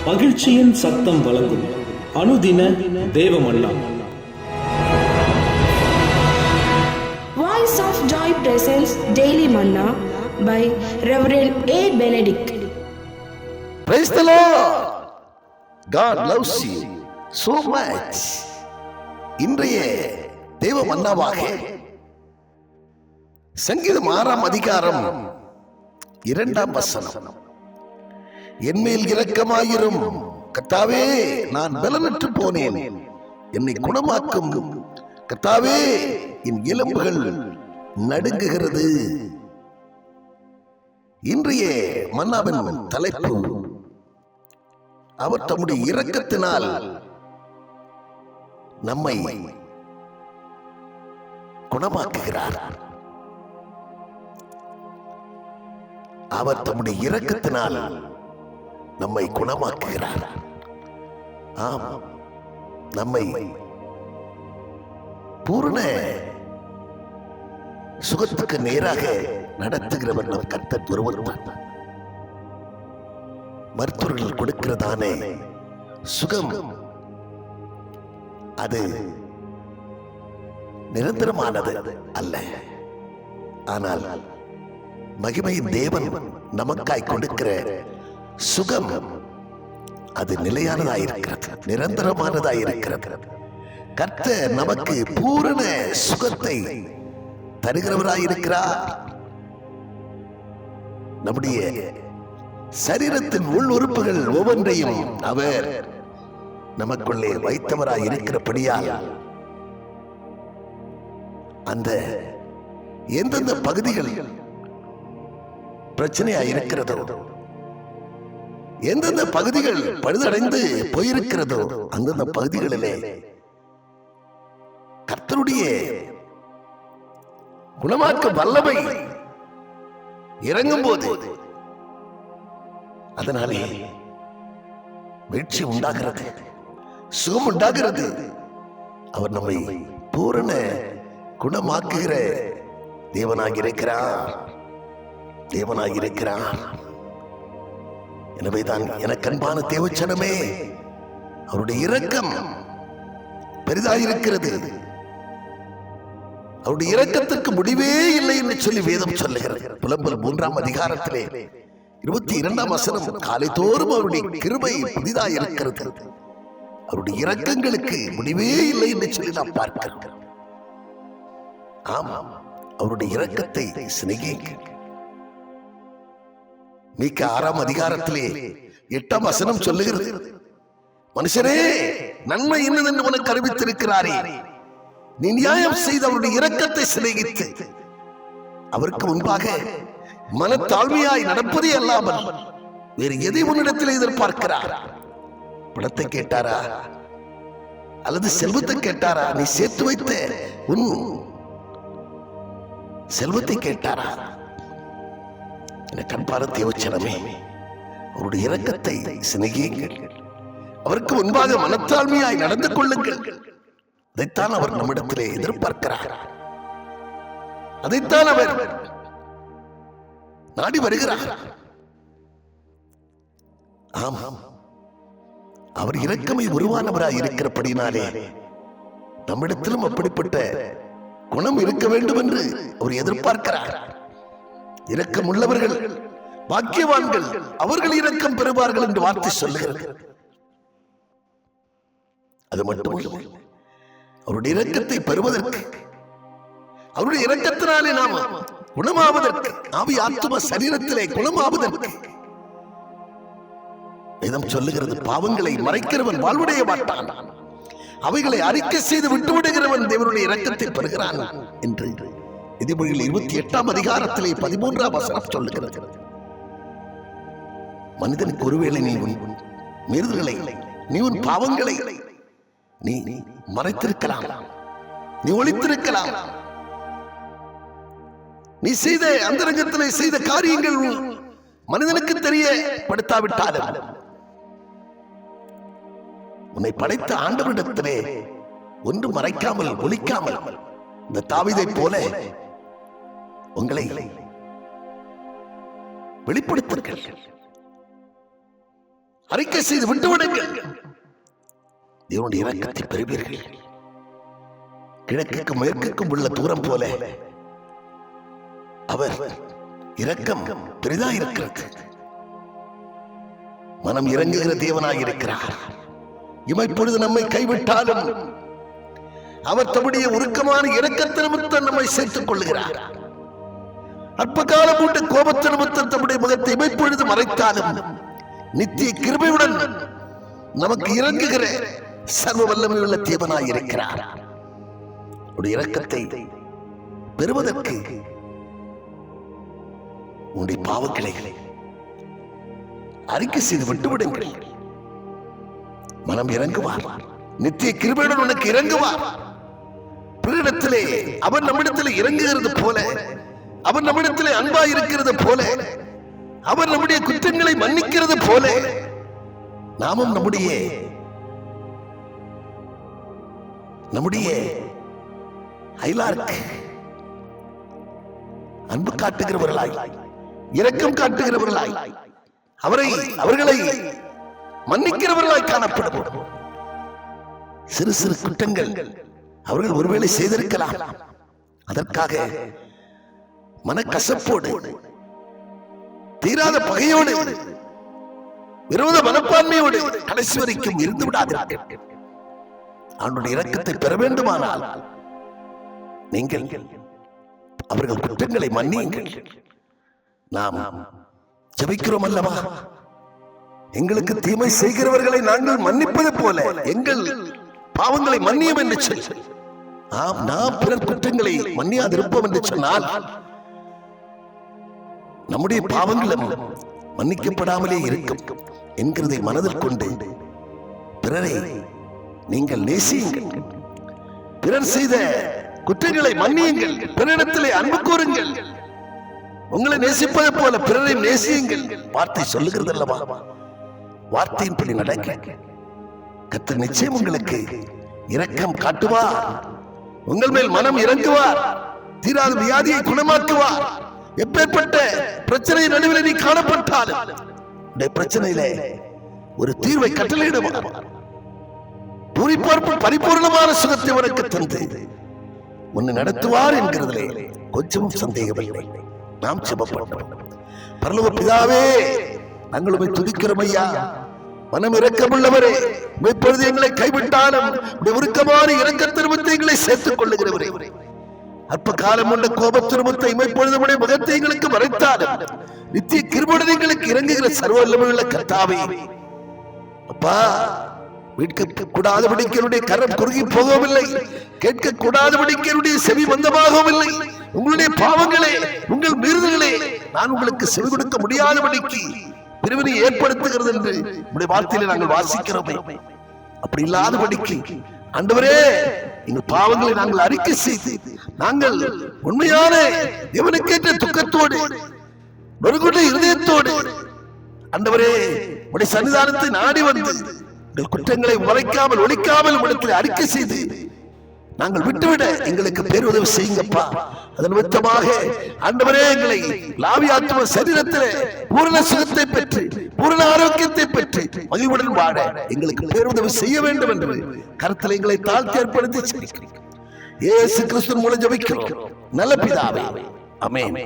மகிழ்ச்சியின் சத்தம் வழங்கும் அனுதின தேவமன்னா. Voice of Joy presents Daily Manna by Reverend A. Benedict. Praise the Lord. God loves you so much. இன்றைய தேவ மன்னாவாக சங்கீதம் 6ஆம் அதிகாரம் 2ஆம் வசனம். என்மேல் இரக்கமாயிரும் கர்த்தாவே, நான் பலனற்று போனேன், என்னை குணமாக்கும் கர்த்தாவே, என் எலும்புகள் நடுங்குகிறது. இன்றைய மன்னாவின் தலைப்பு, அவர் தம்முடைய இரக்கத்தினால் நம்மை குணமாக்குகிறார். அவர் தம்முடைய இரக்கத்தினால் நம்மை குணமாக்குகிறார். ஆம், நம்மை பூரண சுகத்துக்கு நேராக நடத்துகிறவர் நம் கர்த்தர் ஒருவர் தான். மருத்துவர்கள் கொடுக்கிறதானே சுகம் அது நிரந்தரமானது அல்ல. ஆனால் மகிமையின் தேவன் நமக்காய் கொடுக்கிற சுகம் அது நிலையானதாயிருக்கிறது, நிரந்தரமானதாயிருக்கிறது. கர்த்தர் நமக்கு பூரண சுகத்தை தருகிறவராயிருக்கிறார். நம்முடைய சரீரத்தின் உள் உறுப்புகள் ஒவ்வொன்றையும் அவர் நமக்குள்ளே வைத்தவராய் இருக்கிறபடியால் அந்த எந்தெந்த பகுதிகள் பிரச்சனையா இருக்கிறதோ, எந்தெந்த பகுதிகள் பழுதடைந்து போயிருக்கிறதோ, அந்தந்த பகுதிகளிலே கர்த்தருடைய குணமாக்க வல்லமை இறங்கும் போது அதனாலே வீழ்ச்சி உண்டாகிறது, சுகம் உண்டாகிறது. அவர் நம்மை பூரண குணமாக்குகிற தேவனாக இருக்கிறார், தேவனாக இருக்கிறார். எனவேதான் எனக்கு அன்பான தேவச்சனமே, அவருடைய இரக்கம் பெரிதாயிருக்கிறது. அவருடைய இரக்கத்திற்கு முடிவே இல்லை என்று சொல்லி வேதம் சொல்லுகிறது. புலம்பல் 3ஆம் அதிகாரத்திலே 22ஆம் வசனம், காலைதோறும் அவருடைய கிருபை புதிதாக இருக்கிறது, அவருடைய இரக்கங்களுக்கு முடிவே இல்லை என்று சொல்லி நாம் பார்க்கிறோம். ஆமாம், அவருடைய இரக்கத்தை சிநேகிக்க மீகா 6ஆம் அதிகாரத்திலே 8ஆம் வசனம் சொல்லுகிறது, மனுஷனே, நன்மை என்னதென்று உனக்கு அறிவித்திருக்கிறாரே, நீ நியாயம் செய்து அவருடைய இரக்கத்தை சிநேகித்து அவருக்கு முன்பாக மனத்தாழ்மையாய் நடப்பதே அல்லாமல் வேறு எதை உன்னிடத்தில் எதிர்பார்க்கிறார்? பணத்தை கேட்டாரா அல்லது செல்வத்தை கேட்டாரா? நீ சேர்த்து வைத்த உன் செல்வத்தை கேட்டாரா? எனக்கு அன்பான தேவச்சனமே, அவருடைய இரக்கத்தை சிநேகியுங்கள், அவருக்கு முன்பாக மனத்தாழ்மையாய் நடந்து கொள்ளுங்கள். அதைத்தான் அவர் நம்மிடத்திலே எதிர்பார்க்கிறார், அதைத்தான் அவர் நாடி வருகிறார். ஆமாம், அவர் இரக்கமை உருவானவராய் இருக்கிறபடினாலே நம்மிடத்திலும் அப்படிப்பட்ட குணம் இருக்க வேண்டும் என்று அவர் எதிர்பார்க்கிறார். இரக்கம் உள்ளவர்கள் பாக்கியவான்கள், அவர்கள் இரக்கம் பெறுவார்கள் என்று வார்த்தை சொல்லுகிறது. அது மட்டுமல்ல, அவருடைய இரக்கத்தை பெறுவதற்கு, அவருடைய இரக்கத்தினாலே நாம் குணமாவதற்கு, ஆவி ஆத்தும சரீரத்திலே குணமாவதற்கு வேதம் சொல்லுகிறது, பாவங்களை மறைக்கிறவன் வாழ்வுடைய மாட்டான், அவைகளை அறிக்கை செய்து விட்டுவிடுகிறவன் தேவனுடைய இரக்கத்தை பெறுகிறான் என்று நீதிமொழிகள் 28ஆம் அதிகாரத்திலே 13ஆம் வசனம் சொல்லுகிறது. மனிதனுக்கு ஒருவேளை நீ உன் மீறுதல்களை, நீ உன் பாவங்களை நீ மறைத்திருக்கலாம், நீ ஒளித்திருக்கலாம், நீ செய்த அந்தரங்கத்திலே செய்த காரியங்கள் மனிதனுக்கு தெரியப்படுத்தாவிட்டாலும் உன்னை படைத்த ஆண்டவரிடத்திலே ஒன்று மறைக்காமல் ஒளிக்காமல் இந்த தாவீதை போல உங்களை வெளிப்படுத்துங்கள். அறிக்கை செய்து விட்டுவிடுங்கள். தேவனுடைய இரக்கத்தை பெறுவீர்கள். கிழக்குக்கும் மேற்குக்கும் உள்ள தூரம் போல அவர் இரக்கம் பெரிதா இருக்கிறது. மனம் இறங்குகிற தேவனாய் இருக்கிறார். இமைப்பொழுது நம்மை கைவிட்டாலும் அவர் தம்முடைய உருக்கமான இரக்கத்தின் நிமித்தம் நம்மை சேர்த்துக் கொள்கிறார். அற்ப காலம் உண்டு கோபத்தின் நிமித்தம் தம்முடைய முகத்தை இமைப்பொழுது மறைத்தாலும் நித்திய கிருபையுடன் நமக்கு இறங்குகிற சர்வ வல்லமை உள்ள தேவனாய் இருக்கிறார். இரக்கத்தை பெறுவதற்கு உன்னுடைய பாவங்களை அறிக்கை செய்து விட்டுவிடுங்கள். மனம் இறங்குவார். நித்திய கிருபையுடன் உனக்கு இறங்குவார். பிறரிடத்திலே அவன் நம்மிடத்திலே இறங்குகிறது போல, அவன் நம்மிடத்திலே அன்பா இருக்கிறது போல, அவர் நம்முடைய குற்றங்களை மன்னிக்கிறது போல நாமும் நம்முடைய அயலாருக்கு அன்பு காட்டுகிறவர்களாய், இரக்கம் காட்டுகிறவர்களாய், அவர்களை மன்னிக்கிறவர்களாய் காணப்படும். சிறு சிறு குற்றங்கள் அவர்கள் ஒருவேளை செய்திருக்கலாம். அதற்காக மனக்கசப்போடு, தீராத பகையோடு, விரோத மனப்பான்மையோடு கடைசி வரைக்கும் இருந்து விடாதீர்கள். அவனுடைய இரக்கத்தை பெற வேண்டுமானால் நீங்கள் அவர்கள் குற்றங்களை மன்னியுங்கள். நாம் ஜெபிக்கிறோம் அல்லவா, எங்களுக்கு தீமை செய்கிறவர்களை நாங்கள் மன்னிப்பது போல எங்கள் பாவங்களை மன்னியும் என்று சொல்லி, நாம் பிறர் குற்றங்களை மன்னியாதிருப்போம் என்று சொன்னால் நம்முடைய பாவங்களும் மன்னிக்கப்படாமலே இருக்கும் என்கிறதை மனதில் கொண்டு பிறரை நீங்கள் நேசியுங்கள். பிறர் செய்த குற்றங்களை மன்னியுங்கள். பிறரிடத்திலே அன்பு கூறுங்கள். உங்களை நேசிப்பதை போல பிறரை நேசியுங்கள். வார்த்தை சொல்லுகிறது அல்லவா, வார்த்தையின்படி நடக்க கர்த்தர் நிச்சயம் உங்களுக்கு இரக்கம் காட்டுவார். உங்கள் மேல் மனம் இறங்குவார். தீராத வியாதியை குணமாக்குவார். எப்பேற்பட்ட பிரச்சனை நடுவில் நீ காணப்பட்டாலும் பிரச்சனையில ஒரு தீர்வை கட்டளையிடுவார். பரிபூர்ணமான சுகத்தை உனக்கு தந்து உன்னை நடத்துவார் என்கிறதிலே கொஞ்சமும் சந்தேகமில்லை. நாம் ஜெபப்பட்டோம். பரலோக பிதாவே, நாங்கள் உம்மை துதிக்கிறோம் ஐயா. மனம் இரக்கமுள்ளவரே, இப்பொழுது எங்களை கைவிட்டாலும் உருக்கமான இரக்கத்திருமத்தை எங்களை சேர்த்துக் கொள்ளுகிறவரே, அற்ப காலம் உள்ள கோபத்திருமத்தை இமைப்பொழுது முகத்தை எங்களுக்கு மறைத்தாலும் நித்திய கிருபையுடன் எங்களுக்கு இறங்குகிற சர்வ வல்லமையுள்ள கர்த்தாவே, அப்பா, மீட்க கூடாதபடிக்கு என்னுடைய கரம் குறுகி போகவில்லை, கேட்க கூடாதபடிக்கு என்னுடைய செவி மந்தமாகவும் இல்லை. உங்களுடைய பாவங்களே, உங்கள் மீறுதல்களே நான் உங்களுக்கு செவி கொடுக்க முடியாதபடிக்கு பிரிவினை ஏற்படுத்துகிறது என்று உங்களுடைய வார்த்தையில நாங்கள் வாசிக்கிறோமே. அப்படி இல்லாதபடிக்கு ஆண்டவரே, எங்கள் பாவங்களை நாங்கள் அறிக்கை செய்து நாங்கள் உண்மையான தேவனுக்கேற்ற துக்கத்தோடு நொறுங்குண்ட இருதயத்தோடு ஆண்டவரே உடைய சன்னிதானத்தை நாடி வந்து குற்றங்களை மறைக்காமல் ஒழிக்காமல் இடத்தில் அறிக்கை செய்து நாங்கள் விட்டுவிட எங்களுக்கு பேருதவி செய்யுங்கப்பா. அதன் நிமித்தமாக ஆண்டவரே, எங்களை லாவியாத்ம சரீரத்திலே பூரண சுகத்தை பெற்று பூரண ஆரோக்கியத்தை பெற்று மகிழ்வுடன் வாழ எங்களுக்கு பேருதவி செய்ய வேண்டும் என்று கருத்தில் எங்களை தாழ்த்தி ஏற்படுத்தி இயேசு கிறிஸ்துவின் மூலம் ஜெபிக்கிறோம் நல்ல பிதாவே, ஆமென்.